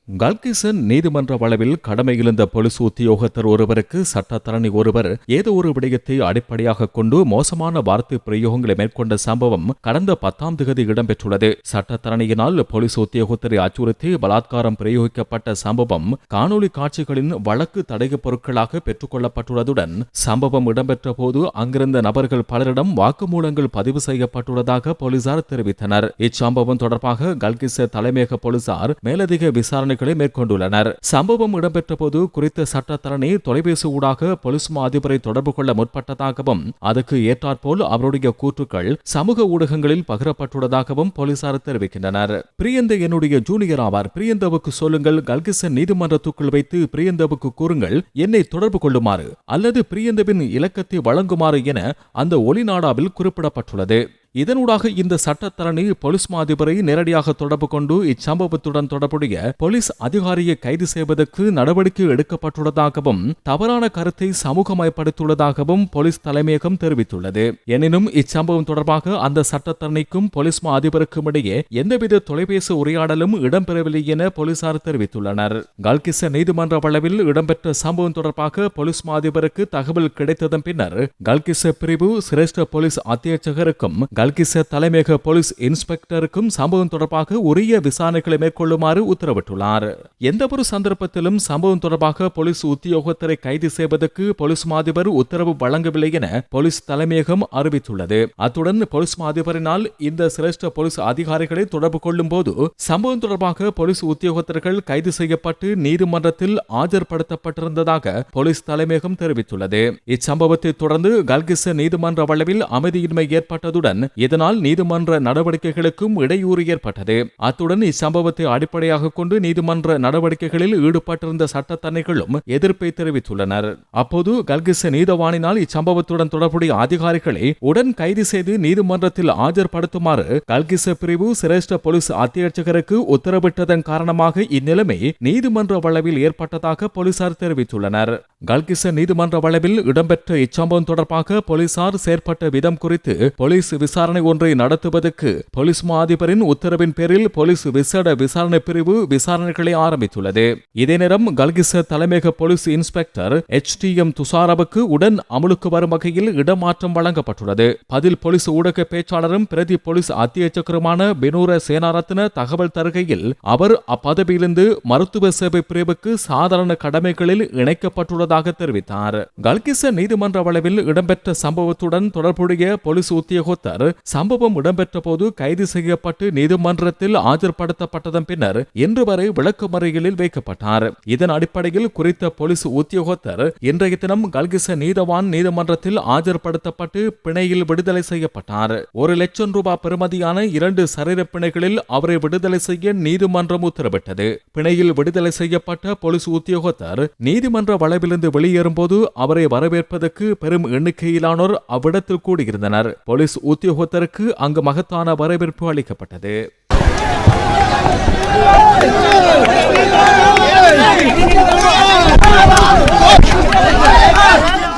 கல்கிசன் நீதிமன்ற வளவில் கடமையிலிருந்த போலீஸ் உத்தியோகத்தர் ஒருவருக்கு சட்டத்தரணி ஒருவர் ஏதோ ஒரு விடயத்தை அடிப்படையாக கொண்டு மோசமான வார்த்தை பிரயோகங்களை மேற்கொண்ட சம்பவம் கடந்த 10ஆம் தேதி இடம்பெற்றுள்ளது. சட்டத்தரணியினால் போலீஸ் உத்தியோகத்தரை அச்சுறுத்தி பலாத்காரம் பிரயோகிக்கப்பட்ட சம்பவம் காணொலி காட்சிகளின் வழக்கு தடய பொருட்களாக பெற்றுக் கொள்ளப்பட்டுள்ளதுடன் சம்பவம் இடம்பெற்ற போது அங்கிருந்த நபர்கள் பலரிடம் வாக்குமூலங்கள் பதிவு செய்யப்பட்டுள்ளதாக போலீசார் தெரிவித்தனர். இச்சம்பவம் தொடர்பாக கல்கிச தலைமையக போலீசார் மேலதிக விசாரணை மேற்கொண்டுள்ளனர். சம்பவம் இடம்பெற்ற போது குறித்த சட்டத்தரணி தொலைபேசி ஊடாக போலீஸ் அதிபரை தொடர்பு கொள்ள முற்பட்டதாகவும் அதுக்கு ஏற்றாற்போல் அவருடைய கூற்றுக்கள் சமூக ஊடகங்களில் பகிரப்பட்டுள்ளதாகவும் போலீசார் தெரிவிக்கின்றனர். பிரியந்த என்னுடைய ஜூனியர் ஆவார். பிரியந்தவுக்கு சொல்லுங்கள், கல்கிசன் நீதிமன்றத்துக்குள் வைத்து பிரியந்தவுக்கு கூறுங்கள் என்னை தொடர்பு கொள்ளுமாறு அல்லது பிரியந்தவின் இலக்கத்தை வழங்குமாறு என அந்த ஒலிநாடாவில் குறிப்பிடப்பட்டுள்ளது. இதனூடாக இந்த சட்டத்தரணி போலீஸ் அதிபரை நேரடியாக தொடர்பு கொண்டு இச்சம்பவத்துடன் தொடர்புடைய போலீஸ் அதிகாரியை கைது செய்வதற்கு நடவடிக்கை எடுக்கப்பட்டுள்ளதாகவும் தவறான கருத்தை சமூகமயப்படுத்தியுள்ளதாகவும் போலீஸ் தலைமையகம் தெரிவித்துள்ளது. எனினும் இச்சம்பவம் தொடர்பாக அந்த சட்டத்தரணிக்கும் போலீஸ் அதிபருக்கும் இடையே எந்தவித தொலைபேசி உரையாடலும் இடம்பெறவில்லை என போலீசார் தெரிவித்துள்ளனர். கல்கிச நீதிமன்ற வளவில் இடம்பெற்ற சம்பவம் தொடர்பாக போலீஸ் அதிபருக்கு தகவல் கிடைத்ததன் பின்னர் கல்கிச பிரிவு சிரேஷ்ட போலீஸ் அத்தியட்சகருக்கும் கல்கிச தலைமையக போலீஸ் இன்ஸ்பெக்டருக்கும் சம்பவம் தொடர்பாக உரிய விசாரணைகளை மேற்கொள்ளுமாறு உத்தரவிட்டுள்ளார். எந்தவொரு சந்தர்ப்பத்திலும் சம்பவம் தொடர்பாக போலீஸ் உத்தியோகத்தரை கைது செய்வதற்கு போலீஸ் அதிபர் உத்தரவு வழங்கவில்லை என போலீஸ் தலைமையகம் அறிவித்துள்ளது. அத்துடன் போலீஸ் அதிபரினால் இந்த சிரேஷ்ட போலீஸ் அதிகாரிகளை தொடர்பு கொள்ளும் போது சம்பவம் தொடர்பாக போலீஸ் உத்தியோகத்தர்கள் கைது செய்யப்பட்டு நீதிமன்றத்தில் ஆஜர்படுத்தப்பட்டிருந்ததாக போலீஸ் தலைமையகம் தெரிவித்துள்ளது. இச்சம்பவத்தை தொடர்ந்து கல்கிச நீதிமன்ற வளவில் அமைதியின்மை ஏற்பட்டதுடன் இதனால் நீதிமன்ற நடவடிக்கைகளுக்கும் இடையூறு ஏற்பட்டது. அத்துடன் இச்சம்பவத்தை அடிப்படையாக கொண்டு நீதிமன்ற நடவடிக்கைகளில் ஈடுபட்டிருந்த சட்டத்தரணிகளும் எதிர்ப்பை தெரிவித்துள்ளனர். அப்போது கல்கிச நீதவானினால் இச்சம்பவத்துடன் தொடர்புடைய அதிகாரிகளை உடன் கைது செய்து நீதிமன்றத்தில் ஆஜர்படுத்துமாறு கல்கிச பிரிவு சிரேஷ்ட போலீஸ் அத்தியட்சகருக்கு உத்தரவிட்டதன் காரணமாக இந்நிலைமை நீதிமன்ற வளவில் ஏற்பட்டதாக போலீசார் தெரிவித்துள்ளனர். கல்கிச நீதிமன்ற வளவில் இடம்பெற்ற இச்சம்பவம் தொடர்பாக போலீசார் செயற்பட்ட விதம் குறித்து போலீஸ் விசாரணை ஒன்றை நடத்துவதற்கு போலீஸ் அதிபரின் உத்தரவின் பேரில் போலீஸ் விசேட விசாரணை பிரிவு விசாரணைகளை ஆரம்பித்துள்ளது. இதே நேரம் கல்கிச தலைமையக போலீஸ் இன்ஸ்பெக்டர் HTM துஷாரவுக்கு உடன் அமலுக்கு வரும் வகையில் இடமாற்றம் வழங்கப்பட்டுள்ளது. பதில் போலீஸ் ஊடக பேச்சாளரும் பிரதி போலீஸ் அத்தியட்சகருமான பினூர சேனாரத்ன தகவல் தருகையில் அவர் அப்பதவியிலிருந்து மருத்துவ சேவை பிரிவுக்கு சாதாரண கடமைகளில் இணைக்கப்பட்டுள்ளதாக தெரிவித்தார். கல்கிச நீதிமன்ற வளவில் இடம்பெற்ற சம்பவத்துடன் தொடர்புடைய போலீஸ் உத்தியோகத்தர் சம்பவம் இடம்பெற்ற போது கைது செய்யப்பட்டு நீதிமன்றத்தில் ஆஜர்படுத்தப்பட்டதன் பின்னர் இன்று வரை விளக்குமறியலில் வைக்கப்பட்டார். இதன் அடிப்படையில் குறித்த போலீஸ் உத்தியோகத்தர் இன்றைய தினம் கல்கிச நீதவான் நீதிமன்றத்தில் ஆஜர்படுத்தப்பட்டு பிணையில் விடுதலை செய்யப்பட்டார். 1 லட்சம் ரூபாய் பெறுமதியான 2 சரீர பிணைகளில் அவரை விடுதலை செய்ய நீதிமன்றம் உத்தரவிட்டது. பிணையில் விடுதலை செய்யப்பட்ட போலீஸ் உத்தியோகத்தர் நீதிமன்ற வளவிலிருந்து வெளியேறும் போது அவரை வரவேற்பதற்கு பெரும் எண்ணிக்கையிலானோர் அவ்விடத்தில் கூடியிருந்தனர். போலீஸ் உத்தியோகத்தருக்கு அங்கு மகத்தான வரவேற்பு அளிக்கப்பட்டது.